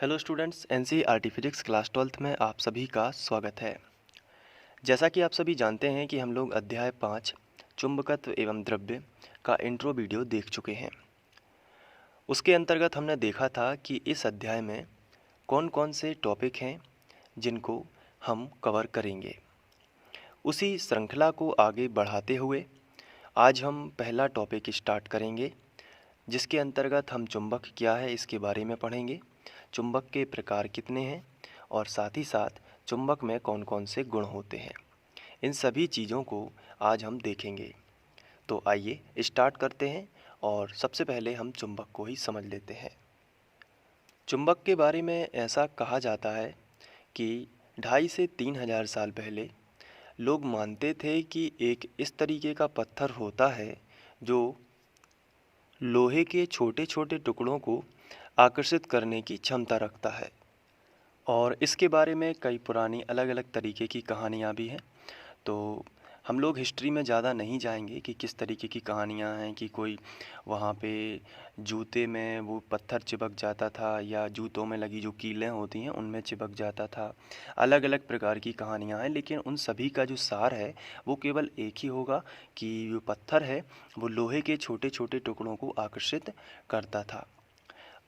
Hello students, NCERT physics class 12th में आप सभी का स्वागत है। जैसा कि आप सभी जानते हैं कि हम लोग अध्याय 5 चुंबकत्व एवं द्रव्य का इंट्रो वीडियो देख चुके हैं। उसके अंतर्गत हमने देखा था कि इस अध्याय में कौन कौन से टॉपिक हैं जिनको हम कवर करेंगे। उसी श्रृंखला को आगे बढ़ाते हुए आज हम पहला टॉपिक स्टार्ट करेंगे, जिसके अंतर्गत हम चुंबक क्या है इसके बारे में पढ़ेंगे, चुंबक के प्रकार कितने हैं और साथ ही साथ चुंबक में कौन कौन से गुण होते हैं। इन सभी चीज़ों को आज हम देखेंगे। तो आइए स्टार्ट करते हैं और सबसे पहले हम चुंबक को ही समझ लेते हैं। चुंबक के बारे में ऐसा कहा जाता है कि 2,500 से 3,000 साल पहले लोग मानते थे कि एक इस तरीके का पत्थर होता है जो लोहे के छोटे छोटे टुकड़ों को आकर्षित करने की क्षमता रखता है। और इसके बारे में कई पुरानी अलग अलग तरीके की कहानियाँ भी हैं। तो हम लोग हिस्ट्री में ज़्यादा नहीं जाएंगे कि किस तरीके की कहानियाँ हैं, कि कोई वहाँ पे जूते में वो पत्थर चिपक जाता था या जूतों में लगी जो कीलें होती हैं उनमें चिपक जाता था। अलग अलग प्रकार की कहानियाँ हैं, लेकिन उन सभी का जो सार है वो केवल एक ही होगा कि जो पत्थर है वो लोहे के छोटे छोटे टुकड़ों को आकर्षित करता था।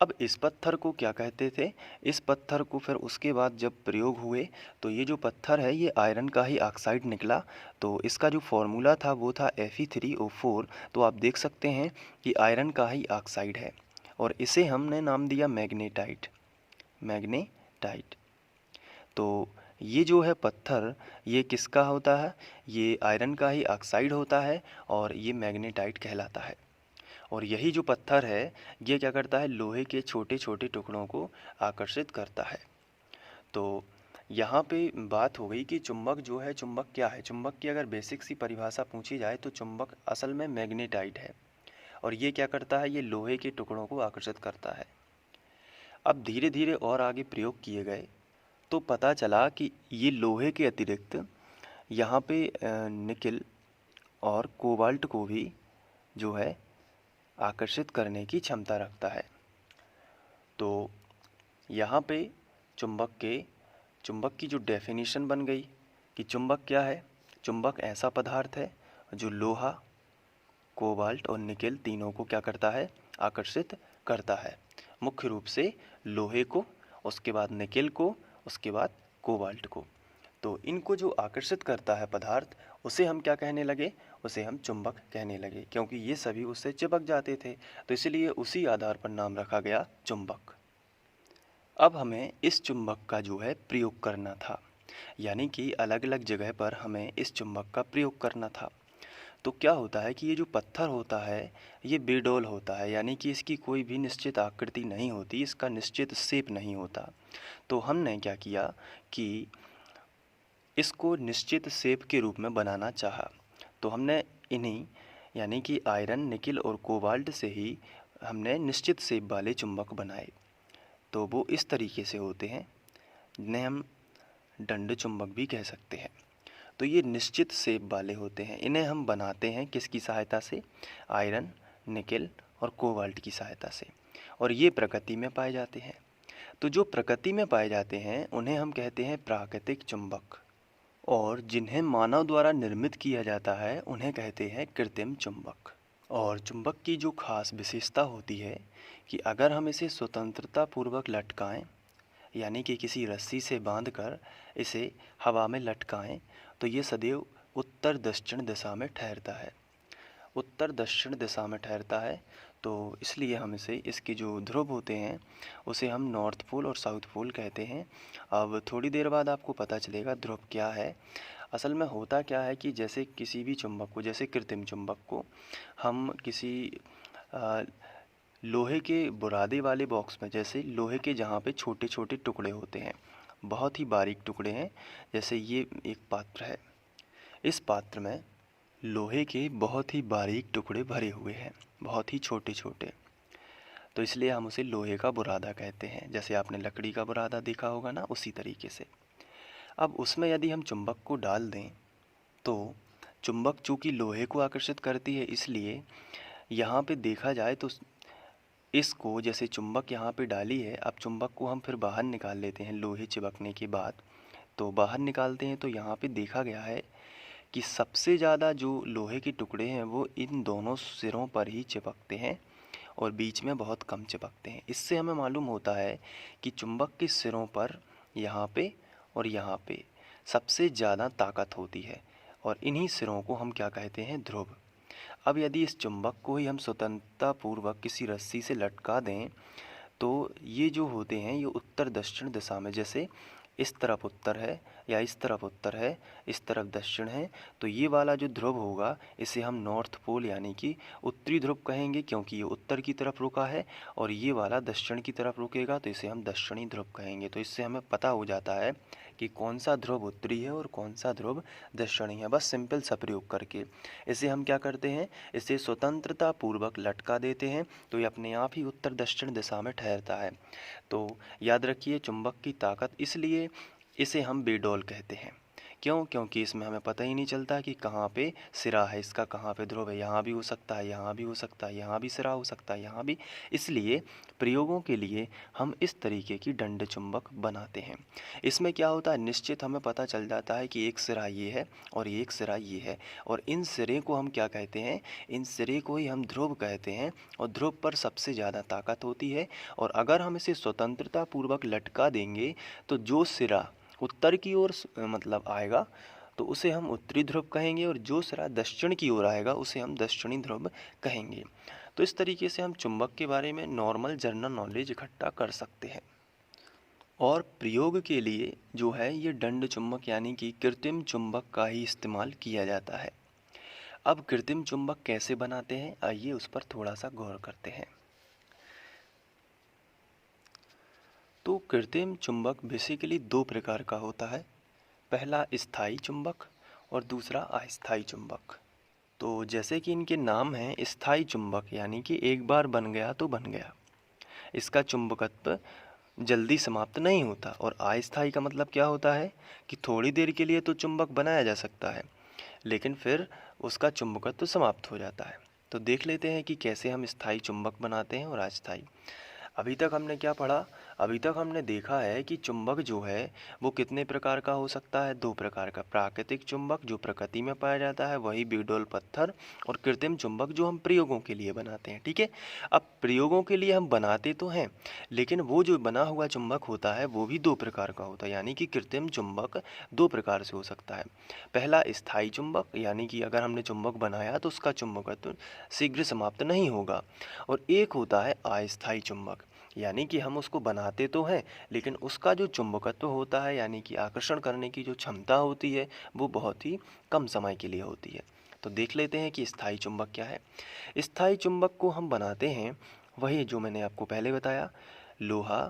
अब इस पत्थर को क्या कहते थे, इस पत्थर को फिर उसके बाद जब प्रयोग हुए तो ये जो पत्थर है ये आयरन का ही ऑक्साइड निकला। तो इसका जो फॉर्मूला था वो था Fe3O4। तो आप देख सकते हैं कि आयरन का ही ऑक्साइड है और इसे हमने नाम दिया मैग्नेटाइट। मैग्नेटाइट। तो ये जो है पत्थर ये किसका होता है, ये आयरन का ही ऑक्साइड होता है और ये मैग्नेटाइट कहलाता है। और यही जो पत्थर है ये क्या करता है, लोहे के छोटे छोटे टुकड़ों को आकर्षित करता है। तो यहाँ पे बात हो गई कि चुंबक जो है, चुंबक क्या है। चुंबक की अगर बेसिक सी परिभाषा पूछी जाए तो चुंबक असल में मैग्नेटाइट है और ये क्या करता है, ये लोहे के टुकड़ों को आकर्षित करता है। अब धीरे धीरे और आगे प्रयोग किए गए तो पता चला कि ये लोहे के अतिरिक्त यहाँ पे निकिल और कोबाल्ट को भी जो है आकर्षित करने की क्षमता रखता है। तो यहाँ पे चुंबक की जो डेफिनेशन बन गई कि चुंबक क्या है। चुंबक ऐसा पदार्थ है जो लोहा, कोबाल्ट और निकेल तीनों को क्या करता है, आकर्षित करता है। मुख्य रूप से लोहे को, उसके बाद निकेल को, उसके बाद कोबाल्ट को। तो इनको जो आकर्षित करता है पदार्थ उसे हम क्या कहने लगे, उसे हम चुंबक कहने लगे, क्योंकि ये सभी उससे चिपक जाते थे। तो इसलिए उसी आधार पर नाम रखा गया चुंबक। अब हमें इस चुंबक का जो है प्रयोग करना था, यानी कि अलग अलग जगह पर हमें इस चुंबक का प्रयोग करना था। तो क्या होता है कि ये जो पत्थर होता है ये बेडोल होता है, यानी कि इसकी कोई भी निश्चित आकृति नहीं होती, इसका निश्चित शेप नहीं होता। तो हमने क्या किया कि इसको निश्चित शेप के रूप में बनाना चाहा। तो हमने इन्हीं यानी कि आयरन, निकिल और कोबाल्ट से ही हमने निश्चित शेप वाले चुंबक बनाए। तो वो इस तरीके से होते हैं, जिन्हें हम दंड चुंबक भी कह सकते हैं। तो ये निश्चित शेप वाले होते हैं। इन्हें हम बनाते हैं किसकी सहायता से, आयरन, निकिल और कोबाल्ट की सहायता से। और ये प्रकृति में पाए जाते हैं। तो जो प्रकृति में पाए जाते हैं उन्हें हम कहते हैं प्राकृतिक चुंबक, और जिन्हें मानव द्वारा निर्मित किया जाता है उन्हें कहते हैं कृत्रिम चुंबक। और चुंबक की जो खास विशेषता होती है कि अगर हम इसे स्वतंत्रता पूर्वक लटकाएं, यानी कि किसी रस्सी से बांधकर इसे हवा में लटकाएं, तो ये सदैव उत्तर दक्षिण दिशा में ठहरता है। उत्तर दक्षिण दिशा में ठहरता है। तो इसलिए हम इसे, इसके जो ध्रुव होते हैं उसे हम नॉर्थ पोल और साउथ पोल कहते हैं। अब थोड़ी देर बाद आपको पता चलेगा ध्रुव क्या है। असल में होता क्या है कि जैसे किसी भी चुंबक को, जैसे कृत्रिम चुंबक को हम किसी लोहे के बुरादे वाले बॉक्स में, जैसे लोहे के जहाँ पे छोटे छोटे टुकड़े होते हैं, बहुत ही बारीक टुकड़े हैं, जैसे ये एक पात्र है, इस पात्र में लोहे के बहुत ही बारीक टुकड़े भरे हुए हैं, बहुत ही छोटे छोटे। तो इसलिए हम उसे लोहे का बुरादा कहते हैं। जैसे आपने लकड़ी का बुरादा देखा होगा ना, उसी तरीके से। अब उसमें यदि हम चुंबक को डाल दें तो चुंबक चूँकि लोहे को आकर्षित करती है, इसलिए यहाँ पे देखा जाए तो इसको जैसे चुंबक यहाँ पे डाली है, अब चुंबक को हम फिर बाहर निकाल लेते हैं लोहे चिपकने के बाद। तो बाहर निकालते हैं तो यहाँ पे देखा गया है कि सबसे ज़्यादा जो लोहे के टुकड़े हैं वो इन दोनों सिरों पर ही चिपकते हैं और बीच में बहुत कम चिपकते हैं। इससे हमें मालूम होता है कि चुंबक के सिरों पर यहाँ पे और यहाँ पे सबसे ज़्यादा ताकत होती है और इन्हीं सिरों को हम क्या कहते हैं, ध्रुव। अब यदि इस चुंबक को ही हम स्वतंत्रतापूर्वक किसी रस्सी से लटका दें तो ये जो होते हैं ये उत्तर दक्षिण दिशा में, जैसे इस तरफ उत्तर है या इस तरफ उत्तर है, इस तरफ दक्षिण है, तो ये वाला जो ध्रुव होगा इसे हम नॉर्थ पोल यानी कि उत्तरी ध्रुव कहेंगे, क्योंकि ये उत्तर की तरफ रुका है, और ये वाला दक्षिण की तरफ रुकेगा तो इसे हम दक्षिणी ध्रुव कहेंगे। तो इससे हमें पता हो जाता है कि कौन सा ध्रुव उत्तरी है और कौन सा ध्रुव दक्षिणी है, बस सिंपल सा प्रयोग करके। इसे हम क्या करते हैं, इसे स्वतंत्रता पूर्वक लटका देते हैं तो ये अपने आप ही उत्तर दक्षिण दिशा में ठहरता है। तो याद रखिए चुंबक की ताकत, इसलिए इसे हम बेडौल कहते हैं। क्यों? क्योंकि इसमें हमें पता ही नहीं चलता कि कहाँ पे सिरा है इसका, कहाँ पे ध्रुव है। यहाँ भी हो सकता है, यहाँ भी हो सकता है, यहाँ भी सिरा हो सकता है, यहाँ भी। इसलिए प्रयोगों के लिए हम इस तरीके की दंड चुंबक बनाते हैं। इसमें क्या होता है, निश्चित हमें पता चल जाता है कि एक सिरा ये है और एक सिरा ये है, और इन सिरे को हम क्या कहते हैं, इन सिरे को ही हम ध्रुव कहते हैं, और ध्रुव पर सबसे ज़्यादा ताकत होती है। और अगर हम इसे स्वतंत्रता पूर्वक लटका देंगे तो जो सिरा उत्तर की ओर मतलब आएगा तो उसे हम उत्तरी ध्रुव कहेंगे, और जो सिरा दक्षिण की ओर आएगा उसे हम दक्षिणी ध्रुव कहेंगे। तो इस तरीके से हम चुंबक के बारे में नॉर्मल जनरल नॉलेज इकट्ठा कर सकते हैं। और प्रयोग के लिए जो है ये दंड चुंबक यानी कि कृत्रिम चुंबक का ही इस्तेमाल किया जाता है। अब कृत्रिम चुंबक कैसे बनाते हैं, आइए उस पर थोड़ा सा गौर करते हैं। तो कृत्रिम चुंबक बेसिकली दो प्रकार का होता है, पहला स्थायी चुंबक और दूसरा अस्थायी चुंबक। तो जैसे कि इनके नाम हैं, स्थायी चुंबक यानी कि एक बार बन गया तो बन गया, इसका चुंबकत्व जल्दी समाप्त नहीं होता। और अस्थायी का मतलब क्या होता है कि थोड़ी देर के लिए तो चुंबक बनाया जा सकता है लेकिन फिर उसका चुंबकत्व समाप्त हो जाता है। तो देख लेते हैं कि कैसे हम स्थायी चुंबक बनाते हैं और अस्थायी। अभी तक हमने क्या पढ़ा, अभी तक हमने देखा है कि चुंबक जो है वो कितने प्रकार का हो सकता है, दो प्रकार का। प्राकृतिक चुंबक जो प्रकृति में पाया जाता है वही बेडोल पत्थर, और कृत्रिम चुंबक जो हम प्रयोगों के लिए बनाते हैं। ठीक है, अब प्रयोगों के लिए हम बनाते तो हैं लेकिन वो जो बना हुआ चुंबक होता है वो भी दो प्रकार का होता है, यानी कि कृत्रिम चुंबक दो प्रकार से हो सकता है। पहला स्थायी चुंबक, यानी कि अगर हमने चुंबक बनाया तो उसका चुंबकत्व शीघ्र समाप्त नहीं होगा। और एक होता है अस्थायी चुंबक, यानी कि हम उसको बनाते तो हैं लेकिन उसका जो चुंबकत्व होता है यानी कि आकर्षण करने की जो क्षमता होती है वो बहुत ही कम समय के लिए होती है। तो देख लेते हैं कि स्थायी चुंबक क्या है। स्थायी चुंबक को हम बनाते हैं वही जो मैंने आपको पहले बताया, लोहा,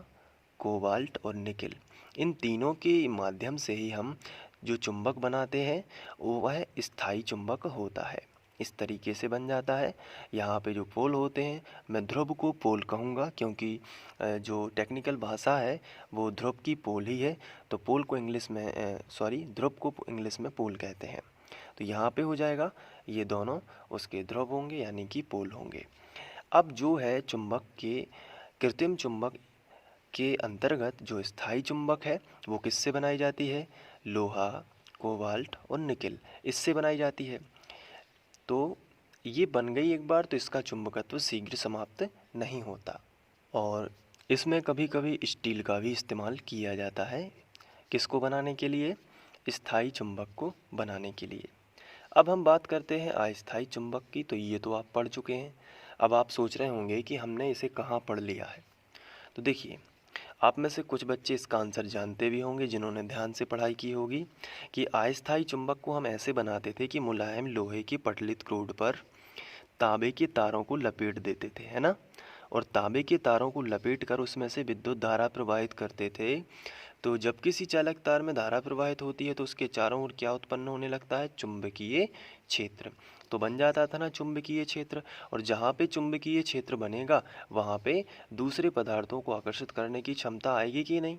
कोबाल्ट और निकेल, इन तीनों के माध्यम से ही हम जो चुंबक बनाते हैं वो वह स्थायी चुंबक होता है। इस तरीके से बन जाता है। यहाँ पे जो पोल होते हैं, मैं ध्रुव को पोल कहूँगा क्योंकि जो टेक्निकल भाषा है वो ध्रुव की पोल ही है। तो पोल को इंग्लिश में ध्रुव को इंग्लिश में पोल कहते हैं। तो यहाँ पे हो जाएगा, ये दोनों उसके ध्रुव होंगे यानी कि पोल होंगे। अब जो है चुंबक के, कृत्रिम चुंबक के अंतर्गत जो स्थायी चुंबक है वो किससे बनाई जाती है, लोहा, कोबाल्ट और निकेल, इससे बनाई जाती है। तो ये बन गई एक बार तो इसका चुंबकत्व शीघ्र समाप्त नहीं होता। और इसमें कभी कभी स्टील का भी इस्तेमाल किया जाता है, किसको बनाने के लिए, स्थायी चुंबक को बनाने के लिए। अब हम बात करते हैं अस्थायी चुंबक की। तो ये तो आप पढ़ चुके हैं। अब आप सोच रहे होंगे कि हमने इसे कहाँ पढ़ लिया है। तो देखिए, आप में से कुछ बच्चे इसका आंसर जानते भी होंगे जिन्होंने ध्यान से पढ़ाई की होगी कि अस्थायी चुंबक को हम ऐसे बनाते थे कि मुलायम लोहे की पटलित क्रूड पर तांबे के तारों को लपेट देते थे, है ना, और तांबे के तारों को लपेट कर उसमें से विद्युत धारा प्रवाहित करते थे। तो जब किसी चालक तार में धारा प्रवाहित होती है तो उसके चारों ओर क्या उत्पन्न होने लगता है, चुंबकीय क्षेत्र। तो बन जाता था ना चुंबकीय क्षेत्र, और जहाँ पे चुंबकीय क्षेत्र बनेगा वहाँ पे दूसरे पदार्थों को आकर्षित करने की क्षमता आएगी कि नहीं,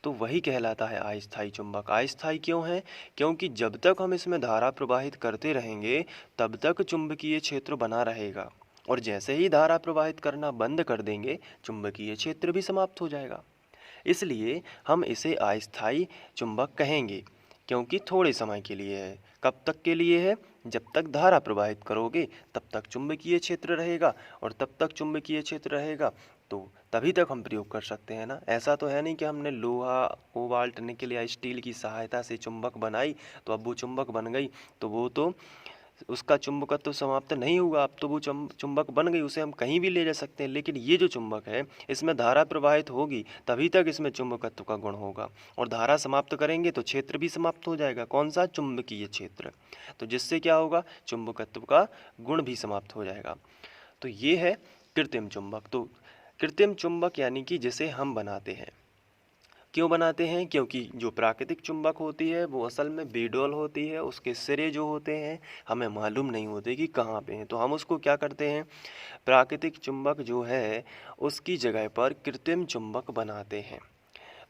तो वही कहलाता है अस्थायी चुंबक। अस्थायी क्यों है, क्योंकि जब तक हम इसमें धारा प्रवाहित करते रहेंगे तब तक चुंबकीय क्षेत्र बना रहेगा, और जैसे ही धारा प्रवाहित करना बंद कर देंगे, चुंबकीय क्षेत्र भी समाप्त हो जाएगा। इसलिए हम इसे अस्थायी चुंबक कहेंगे, क्योंकि थोड़े समय के लिए है। कब तक के लिए है? जब तक धारा प्रवाहित करोगे तब तक चुंबकीय क्षेत्र रहेगा, और तब तक चुंबकीय क्षेत्र रहेगा तो तभी तक हम प्रयोग कर सकते हैं ना। ऐसा तो है नहीं कि हमने लोहा, कोबाल्ट, निकल या स्टील की सहायता से चुंबक बनाई तो अब वो चुंबक बन गई, तो वो तो उसका चुंबकत्व तो समाप्त नहीं हुआ। अब तो वो चुंबक बन गई, उसे हम कहीं भी ले जा सकते हैं। लेकिन ये जो चुंबक है, इसमें धारा प्रवाहित होगी तभी तक इसमें चुंबकत्व का गुण होगा, और धारा समाप्त करेंगे तो क्षेत्र भी समाप्त हो जाएगा। कौन सा? चुंबकीय क्षेत्र। तो जिससे क्या होगा? चुंबकत्व का गुण भी समाप्त हो जाएगा। तो ये है कृत्रिम चुंबक। तो कृत्रिम चुंबक यानी कि जिसे हम बनाते हैं। क्यों बनाते हैं? क्योंकि जो प्राकृतिक चुंबक होती है वो असल में बेडौल होती है, उसके सिरे जो होते हैं हमें मालूम नहीं होते कि कहाँ पे हैं। तो हम उसको क्या करते हैं, प्राकृतिक चुंबक जो है उसकी जगह पर कृत्रिम चुंबक बनाते हैं।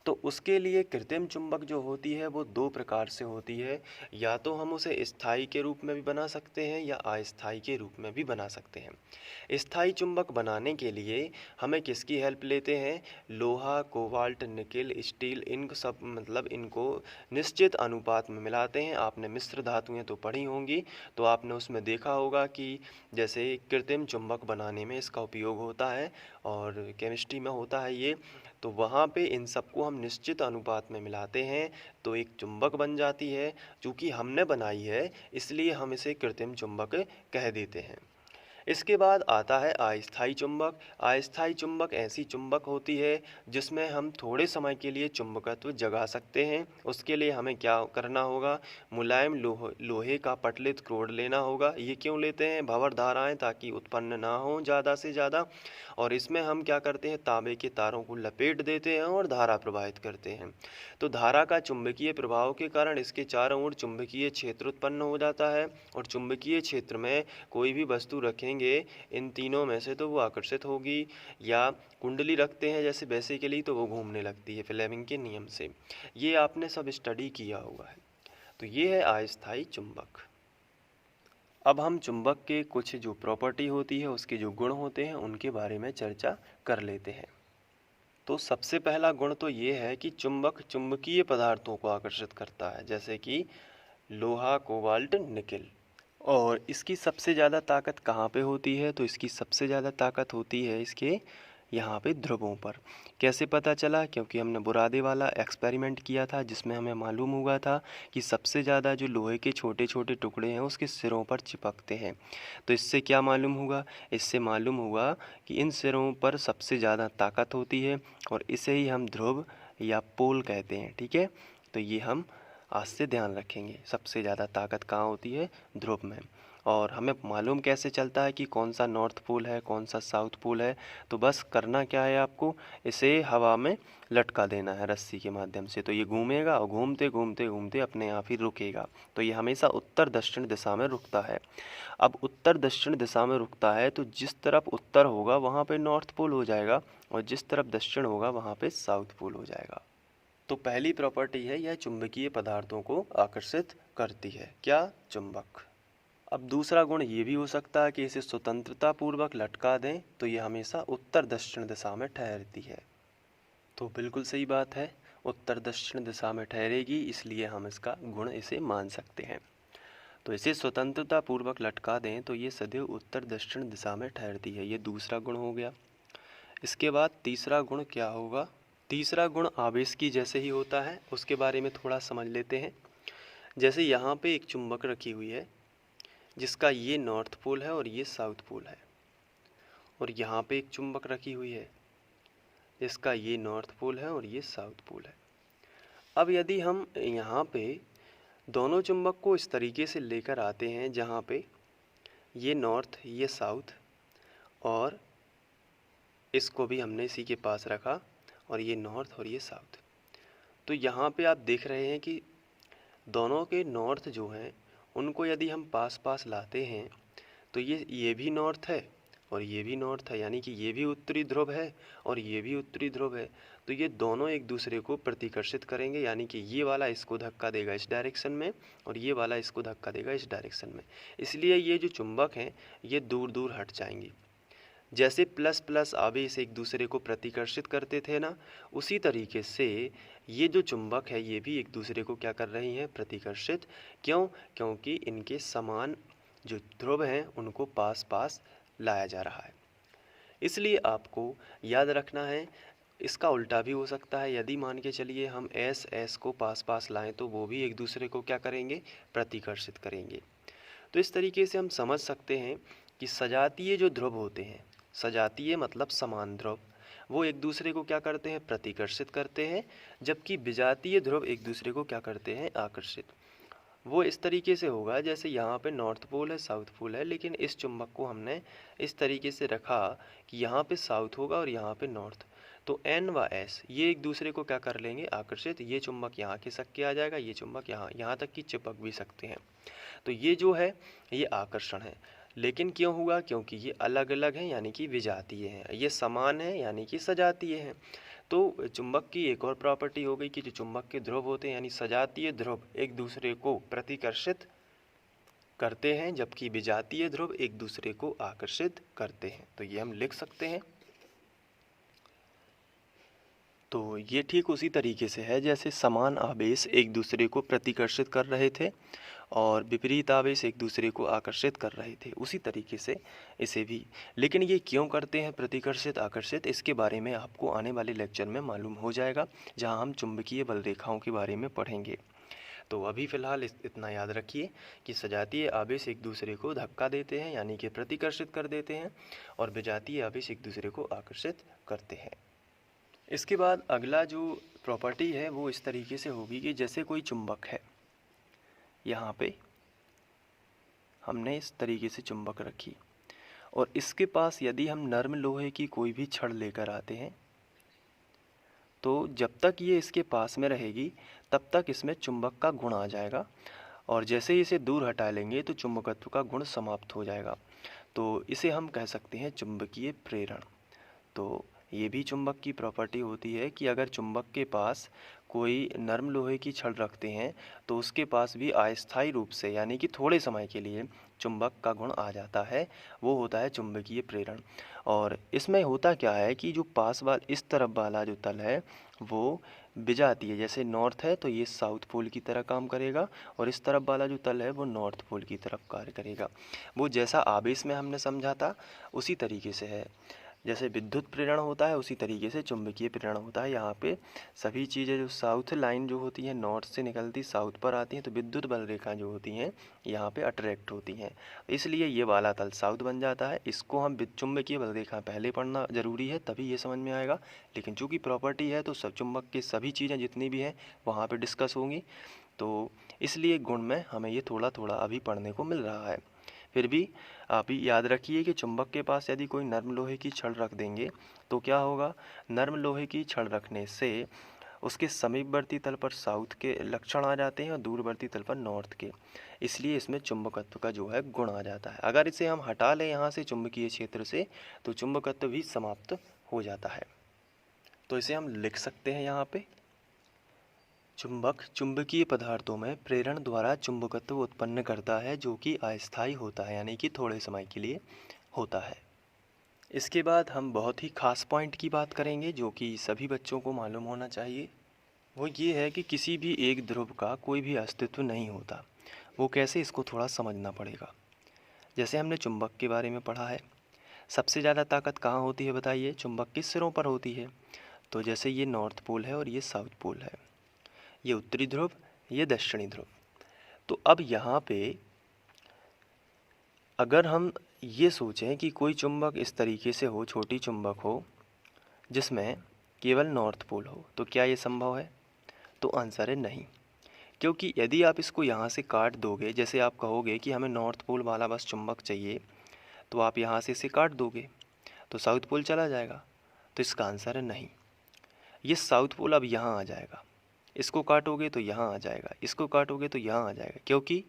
तो उसके लिए कृत्रिम चुंबक जो होती है वो दो प्रकार से होती है। या तो हम उसे स्थायी के रूप में भी बना सकते हैं या अस्थायी के रूप में भी बना सकते हैं। स्थायी चुंबक बनाने के लिए हमें किसकी हेल्प लेते हैं? लोहा, कोबाल्ट, निकेल, स्टील, इन सब मतलब इनको निश्चित अनुपात में मिलाते हैं। आपने मिश्र धातुएं तो पढ़ी होंगी, तो आपने उसमें देखा होगा कि जैसे कृत्रिम चुंबक बनाने में इसका उपयोग होता है और केमिस्ट्री में होता है ये। तो वहाँ पे इन सबको हम निश्चित अनुपात में मिलाते हैं तो एक चुंबक बन जाती है। चूँकि हमने बनाई है इसलिए हम इसे कृत्रिम चुंबक कह देते हैं। इसके बाद आता है अस्थायी चुंबक। अस्थायी चुंबक ऐसी चुंबक होती है जिसमें हम थोड़े समय के लिए चुंबकत्व जगा सकते हैं। उसके लिए हमें क्या करना होगा? मुलायम लोहे का पटलित क्रोड लेना होगा। ये क्यों लेते हैं? भंवर धाराएं ताकि उत्पन्न ना हो ज़्यादा से ज़्यादा। और इसमें हम क्या करते हैं? तांबे के तारों को लपेट देते हैं और धारा प्रवाहित करते हैं। तो धारा का चुंबकीय प्रभाव के कारण इसके चारों ओर चुंबकीय क्षेत्र उत्पन्न हो जाता है, और चुंबकीय क्षेत्र में कोई भी वस्तु रखेंगे इन तीनों में से तो वो आकर्षित होगी, या कुंडली रखते हैं जैसे बेसिकली तो वो घूमने लगती है फ्लेमिंग के नियम से। ये आपने सब स्टडी किया हुआ है। तो ये है अस्थायी चुंबक। अब हम चुंबक के कुछ जो प्रॉपर्टी होती है, उसके जो गुण होते हैं उनके बारे में चर्चा कर लेते हैं। तो सबसे पहला गुण तो ये है कि चुंबक चुंबकीय पदार्थों को आकर्षित करता है, जैसे कि लोहा, कोबाल्ट, निकेल। और इसकी सबसे ज़्यादा ताकत कहाँ पे होती है? तो इसकी सबसे ज़्यादा ताकत होती है इसके यहाँ पे ध्रुवों पर। कैसे पता चला? क्योंकि हमने बुरादे वाला एक्सपेरिमेंट किया था जिसमें हमें मालूम हुआ था कि सबसे ज़्यादा जो लोहे के छोटे छोटे टुकड़े हैं उसके सिरों पर चिपकते हैं। तो इससे क्या मालूम हुआ? इससे मालूम हुआ कि इन सिरों पर सबसे ज़्यादा ताकत होती है, और इसे ही हम ध्रुव या पोल कहते हैं। ठीक है, तो ये हम आज से ध्यान रखेंगे। सबसे ज़्यादा ताकत कहाँ होती है? ध्रुव में। और हमें मालूम कैसे चलता है कि कौन सा नॉर्थ पोल है, कौन सा साउथ पोल है? तो बस करना क्या है आपको, इसे हवा में लटका देना है रस्सी के माध्यम से। तो ये घूमेगा और घूमते घूमते घूमते अपने आप ही रुकेगा। तो ये हमेशा उत्तर दक्षिण दिशा में रुकता है। अब उत्तर दक्षिण दिशा में रुकता है तो जिस तरफ उत्तर होगा वहाँ पे नॉर्थ पोल हो जाएगा, और जिस तरफ दक्षिण होगा वहाँ पे साउथ पोल हो जाएगा। तो पहली प्रॉपर्टी है यह चुंबकीय पदार्थों को आकर्षित करती है। क्या? चुंबक। अब दूसरा गुण ये भी हो सकता है कि इसे स्वतंत्रता पूर्वक लटका दें तो ये हमेशा उत्तर दक्षिण दिशा में ठहरती है। तो बिल्कुल सही बात है, उत्तर दक्षिण दिशा में ठहरेगी, इसलिए हम इसका गुण इसे मान सकते हैं। तो इसे स्वतंत्रता पूर्वक लटका दें तो ये सदैव उत्तर दक्षिण दिशा में ठहरती है। ये दूसरा गुण हो गया। इसके बाद तीसरा गुण क्या होगा? तीसरा गुण आवेश की जैसे ही होता है, उसके बारे में थोड़ा समझ लेते हैं। जैसे यहाँ पे एक चुंबक रखी हुई है जिसका ये नॉर्थ पोल है और ये साउथ पोल है, और यहाँ पे एक चुंबक रखी हुई है जिसका ये नॉर्थ पोल है और ये साउथ पोल है। अब यदि हम यहाँ पे दोनों चुंबक को इस तरीके से लेकर आते हैं जहाँ पे ये नॉर्थ ये साउथ, और इसको भी हमने इसी के पास रखा, और ये नॉर्थ और ये साउथ, तो यहाँ पे आप देख रहे हैं कि दोनों के नॉर्थ जो हैं उनको यदि हम पास पास लाते हैं तो ये भी नॉर्थ है और ये भी नॉर्थ है, यानी कि ये भी उत्तरी ध्रुव है और ये भी उत्तरी ध्रुव है। तो ये दोनों एक दूसरे को प्रतिकर्षित करेंगे, यानी कि ये वाला इसको धक्का देगा इस डायरेक्शन में और ये वाला इसको धक्का देगा इस डायरेक्शन में। इसलिए ये जो चुंबक हैं ये दूर दूर हट जाएंगी। जैसे प्लस प्लस आवेश एक दूसरे को प्रतिकर्षित करते थे ना, उसी तरीके से ये जो चुंबक है ये भी एक दूसरे को क्या कर रही हैं, प्रतिकर्षित। क्यों? क्योंकि इनके समान जो ध्रुव हैं उनको पास पास लाया जा रहा है। इसलिए आपको याद रखना है, इसका उल्टा भी हो सकता है। यदि मान के चलिए हम एस एस को पास पास लाएं तो वो भी एक दूसरे को क्या करेंगे, प्रतिकर्षित करेंगे। तो इस तरीके से हम समझ सकते हैं कि सजातीय जो ध्रुव होते हैं, सजातीय मतलब समान ध्रुव, वो एक दूसरे को क्या करते हैं, प्रतिकर्षित करते हैं, जबकि विजातीय ध्रुव एक दूसरे को क्या करते हैं, आकर्षित। वो इस तरीके से होगा जैसे यहाँ पे नॉर्थ पोल है, साउथ पोल है, लेकिन इस चुंबक को हमने इस तरीके से रखा कि यहाँ पे साउथ होगा और यहाँ पे नॉर्थ। तो एन व एस ये एक दूसरे को क्या कर लेंगे, आकर्षित। ये चुंबक यहाँ खिसक के आ जाएगा, ये चुंबक यहाँ तक कि चिपक भी सकते हैं। तो ये जो है ये आकर्षण है। लेकिन क्यों हुआ? क्योंकि ये अलग अलग हैं यानी कि विजातीय हैं, ये समान हैं यानी कि सजातीय हैं। तो चुंबक की एक और प्रॉपर्टी हो गई कि जो चुंबक के ध्रुव होते हैं यानी सजातीय ध्रुव एक दूसरे को प्रतिकर्षित करते हैं, जबकि विजातीय ध्रुव एक दूसरे को आकर्षित करते हैं। तो ये हम लिख सकते हैं। तो ये ठीक उसी तरीके से है जैसे समान आवेश एक दूसरे को प्रतिकर्षित कर रहे थे और विपरीत आवेश एक दूसरे को आकर्षित कर रहे थे, उसी तरीके से इसे भी। लेकिन ये क्यों करते हैं प्रतिकर्षित आकर्षित, इसके बारे में आपको आने वाले लेक्चर में मालूम हो जाएगा, जहां हम चुंबकीय बल रेखाओं के बारे में पढ़ेंगे। तो अभी फ़िलहाल इतना याद रखिए कि सजातीय आवेश एक दूसरे को धक्का देते हैं यानी कि प्रतिकर्षित कर देते हैं, और विजातीय आवेश एक दूसरे को आकर्षित करते हैं। इसके बाद अगला जो प्रॉपर्टी है वो इस तरीके से होगी कि जैसे कोई चुंबक है, यहाँ पे हमने इस तरीके से चुंबक रखी और इसके पास यदि हम नर्म लोहे की कोई भी छड़ लेकर आते हैं तो जब तक ये इसके पास में रहेगी तब तक इसमें चुंबक का गुण आ जाएगा, और जैसे ही इसे दूर हटा लेंगे तो चुंबकत्व का गुण समाप्त हो जाएगा। तो इसे हम कह सकते हैं चुंबकीय प्रेरण। तो ये भी चुंबक की प्रॉपर्टी होती है कि अगर चुंबक के पास कोई नर्म लोहे की छड़ रखते हैं तो उसके पास भी अस्थायी रूप से यानी कि थोड़े समय के लिए चुंबक का गुण आ जाता है, वो होता है चुंबकीय प्रेरण। और इसमें होता क्या है कि जो पास वाला इस तरफ वाला जो तल है वो विजातीय, जैसे नॉर्थ है तो ये साउथ पोल की तरह काम करेगा, और इस तरफ वाला जो तल है वो नॉर्थ पोल की तरफ कार्य करेगा। वो जैसा आवेश में हमने समझा था उसी तरीके से है। जैसे विद्युत प्रेरण होता है उसी तरीके से चुंबकीय प्रेरण होता है। यहाँ पे सभी चीज़ें जो साउथ लाइन जो होती हैं नॉर्थ से निकलती साउथ पर आती हैं, तो विद्युत बल रेखा जो होती हैं यहाँ पे अट्रैक्ट होती हैं, इसलिए ये वाला तल साउथ बन जाता है। इसको हम चुंबकीय बल रेखा पहले पढ़ना ज़रूरी है तभी ये समझ में आएगा, लेकिन चूँकि प्रॉपर्टी है तो सब चुंबक की सभी चीज़ें जितनी भी हैं वहाँ पर डिस्कस होंगी, तो इसलिए गुण में हमें ये थोड़ा थोड़ा अभी पढ़ने को मिल रहा है। फिर भी आप ही याद रखिए कि चुंबक के पास यदि कोई नर्म लोहे की छड़ रख देंगे तो क्या होगा, नर्म लोहे की छड़ रखने से उसके समीपवर्ती तल पर साउथ के लक्षण आ जाते हैं और दूरवर्ती तल पर नॉर्थ के, इसलिए इसमें चुंबकत्व का जो है गुण आ जाता है। अगर इसे हम हटा लें यहाँ से चुंबकीय क्षेत्र से तो चुंबकत्व भी समाप्त हो जाता है। तो इसे हम लिख सकते हैं यहाँ पे, चुंबक चुंबकीय पदार्थों में प्रेरण द्वारा चुंबकत्व उत्पन्न करता है जो कि अस्थायी होता है यानी कि थोड़े समय के लिए होता है। इसके बाद हम बहुत ही खास पॉइंट की बात करेंगे जो कि सभी बच्चों को मालूम होना चाहिए। वो ये है कि किसी भी एक ध्रुव का कोई भी अस्तित्व नहीं होता। वो कैसे, इसको थोड़ा समझना पड़ेगा। जैसे हमने चुंबक के बारे में पढ़ा है, सबसे ज़्यादा ताकत कहाँ होती है बताइए, चुंबक के सिरों पर होती है। तो जैसे ये नॉर्थ पोल है और ये साउथ पोल है, ये उत्तरी ध्रुव, ये दक्षिणी ध्रुव। तो अब यहाँ पे अगर हम ये सोचें कि कोई चुंबक इस तरीके से हो, छोटी चुंबक हो जिसमें केवल नॉर्थ पोल हो, तो क्या ये संभव है? तो आंसर है नहीं, क्योंकि यदि आप इसको यहाँ से काट दोगे, जैसे आप कहोगे कि हमें नॉर्थ पोल वाला बस चुंबक चाहिए, तो आप यहाँ से इसे काट दोगे तो साउथ पोल चला जाएगा। तो इसका आंसर है नहीं। ये साउथ पोल अब यहाँ आ जाएगा, इसको काटोगे तो यहाँ आ जाएगा, इसको काटोगे तो यहाँ आ जाएगा, क्योंकि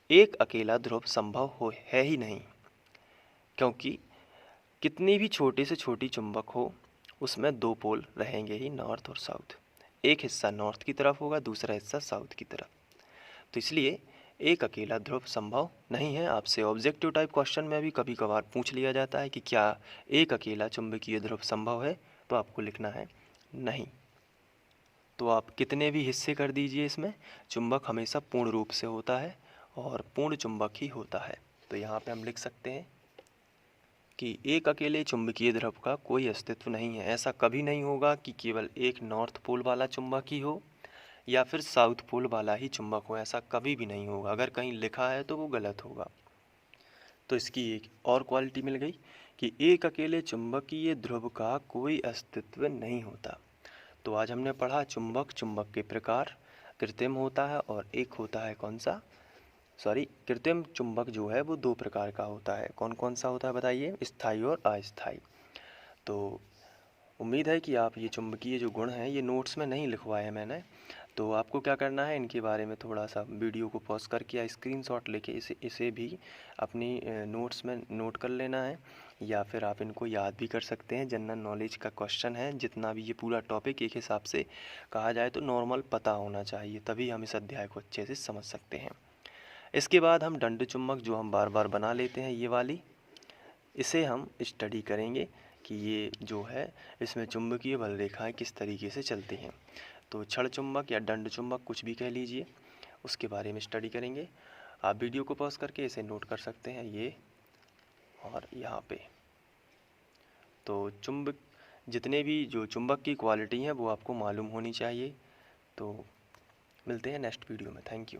एक अकेला ध्रुव संभव है ही नहीं। क्योंकि कितनी भी छोटे से छोटी चुंबक हो उसमें दो पोल रहेंगे ही, नॉर्थ और साउथ। एक हिस्सा नॉर्थ की तरफ होगा, दूसरा हिस्सा साउथ की तरफ। तो इसलिए एक अकेला ध्रुव संभव नहीं है। आपसे ऑब्जेक्टिव टाइप क्वेश्चन में भी कभी कभार पूछ लिया जाता है कि क्या एक अकेला चुंबकीय ध्रुव संभव है, तो आपको लिखना है नहीं। तो आप कितने भी हिस्से कर दीजिए, इसमें चुंबक हमेशा पूर्ण रूप से होता है और पूर्ण चुंबक ही होता है। तो यहाँ पे हम लिख सकते हैं कि एक अकेले चुंबकीय ध्रुव का कोई अस्तित्व नहीं है। ऐसा कभी नहीं होगा कि केवल एक नॉर्थ पोल वाला चुंबक ही हो या फिर साउथ पोल वाला ही चुंबक हो, ऐसा कभी भी नहीं होगा। अगर कहीं लिखा है तो वो गलत होगा। तो इसकी एक और क्वालिटी मिल गई कि एक अकेले चुंबकीय ध्रुव का कोई अस्तित्व नहीं होता। तो आज हमने पढ़ा चुंबक, चुंबक के प्रकार, कृत्रिम होता है और एक होता है कौन सा, कृत्रिम चुंबक जो है वो दो प्रकार का होता है। कौन कौन सा होता है बताइए, स्थायी और अस्थायी। तो उम्मीद है कि आप ये चुंबकीय जो गुण हैं ये नोट्स में नहीं लिखवाए हैं मैंने। तो आपको क्या करना है, इनके बारे में थोड़ा सा वीडियो को पॉज करके या स्क्रीनशॉट लेके इसे भी अपनी नोट्स में नोट कर लेना है, या फिर आप इनको याद भी कर सकते हैं। जनरल नॉलेज का क्वेश्चन है, जितना भी ये पूरा टॉपिक एक हिसाब से कहा जाए तो नॉर्मल पता होना चाहिए, तभी हम इस अध्याय को अच्छे से समझ सकते हैं। इसके बाद हम दंड चुंबक जो हम बार बार बना लेते हैं ये वाली, इसे हम स्टडी करेंगे कि ये जो है इसमें चुंबकीय बल रेखाएं किस तरीके से चलती हैं। तो छड़ चुंबक या दंड चुंबक कुछ भी कह लीजिए, उसके बारे में स्टडी करेंगे। आप वीडियो को पॉज करके इसे नोट कर सकते हैं, ये और यहाँ पे। तो चुंबक, जितने भी जो चुंबक की क्वालिटी हैं वो आपको मालूम होनी चाहिए। तो मिलते हैं नेक्स्ट वीडियो में। Thank you.